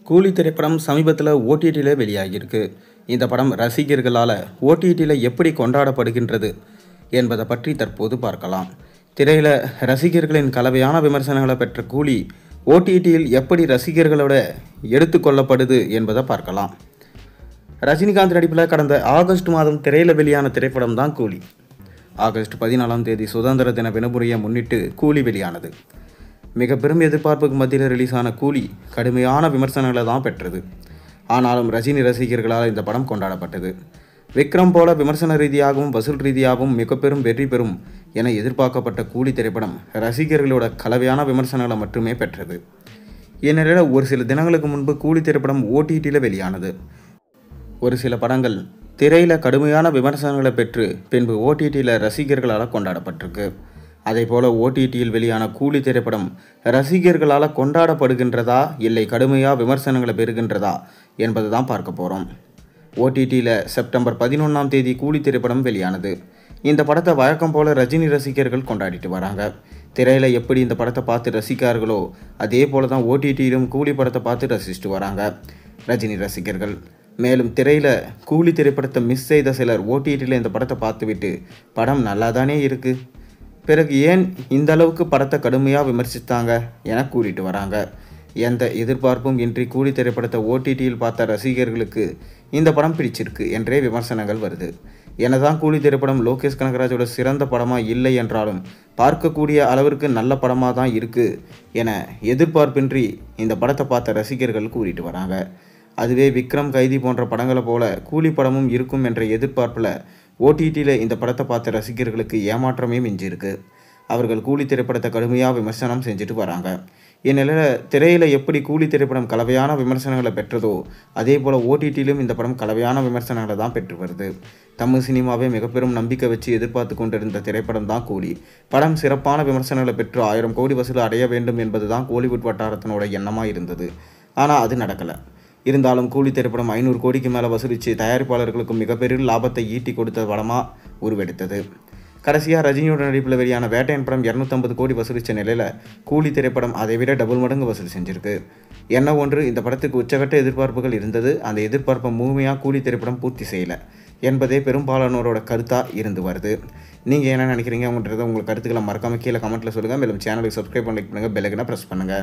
கூலி திரைப்படம் சமீபத்தில் ஓடிடியில் வெளியாகியிருக்கு. இந்த படம் ரசிகர்களால் ஓடிடியில் எப்படி கொண்டாடப்படுகின்றது என்பதை பற்றி தற்போது பார்க்கலாம். திரையில் ரசிகர்களின் கலவையான விமர்சனங்களை பெற்ற கூலி ஓடிடியில் எப்படி ரசிகர்களோட எடுத்துக்கொள்ளப்படுது என்பதை பார்க்கலாம். ரஜினிகாந்த் நடிப்பில் கடந்த ஆகஸ்ட் மாதம் திரையில் வெளியான திரைப்படம் தான் கூலி. ஆகஸ்ட் 14ஆம் தேதி சுதந்திர தின விடுமுறையை முன்னிட்டு கூலி வெளியானது. மிக பெரும் எதிர்பார்ப்புக்கு மத்தியில் ரிலீஸான கூலி கடுமையான விமர்சனங்களை தான் பெற்றது. ஆனாலும் ரஜினி ரசிகர்களால் இந்த படம் கொண்டாடப்பட்டது. விக்ரம் போல விமர்சன ரீதியாகவும் வசூல் ரீதியாகவும் மிக பெரும் வெற்றி பெறும் என எதிர்பார்க்கப்பட்ட கூலி திரைப்படம் ரசிகர்களோட கலவையான விமர்சனங்களை மட்டுமே பெற்றது. இந்நிலையில் ஒரு சில தினங்களுக்கு முன்பு கூலி திரைப்படம் ஓடிடியில் வெளியானது. ஒரு சில படங்கள் திரையில் கடுமையான விமர்சனங்களை பெற்று பின்பு ஓடிடியில் ரசிகர்களால் கொண்டாடப்பட்டிருக்கு. அதேபோல் ஓடிடியில் வெளியான கூலி திரைப்படம் ரசிகர்களால் கொண்டாடப்படுகின்றதா இல்லை கடுமையாக விமர்சனங்களை பெறுகின்றதா என்பது தான் பார்க்க போகிறோம். ஓடிடியில் செப்டம்பர் 11ஆம் தேதி கூலி திரைப்படம் வெளியானது. இந்த படத்தை வழக்கம் போல் ரஜினி ரசிகர்கள் கொண்டாடிட்டு வராங்க. திரையில் எப்படி இந்த படத்தை பார்த்து ரசிக்கார்களோ அதே போல தான் ஓடிடியிலும் கூலி படத்தை பார்த்து ரசிச்சுட்டு வராங்க ரஜினி ரசிகர்கள். மேலும் திரையில் கூலி திரைப்படத்தை மிஸ் செய்த சிலர் ஓடிடியில் இந்த படத்தை பார்த்துவிட்டு படம் நல்லா தானே இருக்குது, பிறகு ஏன் இந்த அளவுக்கு படத்தை கடுமையாக விமர்சித்தாங்க என கூறிட்டு வராங்க. எந்த எதிர்பார்ப்பும் இன்றி கூலி திரைப்படத்தை ஓடிடியில் பார்த்த ரசிகர்களுக்கு இந்த படம் பிடிச்சிருக்கு என்றே விமர்சனங்கள் வருது. என்னதான் கூலி திரைப்படம் லோகேஷ் கனகராஜோட சிறந்த படமாக இல்லை என்றாலும் பார்க்கக்கூடிய அளவிற்கு நல்ல படமாக தான் இருக்குது என எதிர்பார்ப்பின்றி இந்த படத்தை பார்த்த ரசிகர்கள் கூறிட்டு வராங்க. அதுவே விக்ரம், கைதி போன்ற படங்களை போல கூலி படமும் இருக்கும் என்ற எதிர்பார்ப்பில் ஓடிடியில் இந்த படத்தை பார்த்த ரசிகர்களுக்கு ஏமாற்றமே மிஞ்சிருக்கு. அவர்கள் கூலி திரைப்படத்தை கடுமையாக விமர்சனம் செஞ்சுட்டு வராங்க. இந்நிலையில் திரையில் எப்படி கூலி திரைப்படம் கலவையான விமர்சனங்களை பெற்றதோ அதே போல் ஓடிடியிலும் இந்த படம் கலவையான விமர்சனங்களை தான் பெற்று வருது. தமிழ் சினிமாவே மிக பெரும் நம்பிக்கை வச்சு எதிர்பார்த்து கொண்டிருந்த திரைப்படம் தான் கூலி. படம் சிறப்பான விமர்சனங்களை பெற்று 1000 கோடி வசூல் அடைய வேண்டும் என்பது தான் கோலிவுட் வட்டாரத்தினோட எண்ணமாக இருந்தது. ஆனால் அது நடக்கலை. இருந்தாலும் கூலி திரைப்படம் 500 கோடிக்கு மேலே வசூலித்து தயாரிப்பாளர்களுக்கு மிகப்பெரிய லாபத்தை ஈட்டி கொடுத்த படமாக உருவெடுத்தது. கடைசியாக ரஜினியோட நடிப்பில் வெளியான வேட்டையன் படம் 250 கோடி வசூலித்த நிலையில் கூலி திரைப்படம் அதை விட டபுள் மடங்கு வசூல் செஞ்சுருக்கு. என்ன ஒன்று, இந்த படத்துக்கு உச்சகட்ட எதிர்பார்ப்புகள் இருந்தது. அந்த எதிர்பார்ப்பை முழுமையாக கூலி திரைப்படம் பூர்த்தி செய்யலை என்பதே பெரும்பாலானோரோட கருத்தாக இருந்து வருது. நீங்கள் என்ன நினைக்கிறீங்க? உங்கள்கிட்ட உங்கள் கருத்துக்களை மறக்காமல் கீழே கமெண்ட்டில் சொல்லுங்கள். மேலும் சேனலுக்கு சப்ஸ்கிரைப் பண்ணி லைக் பண்ணுங்கள், பெல் ஐகானை ப்ரெஸ் பண்ணுங்கள்.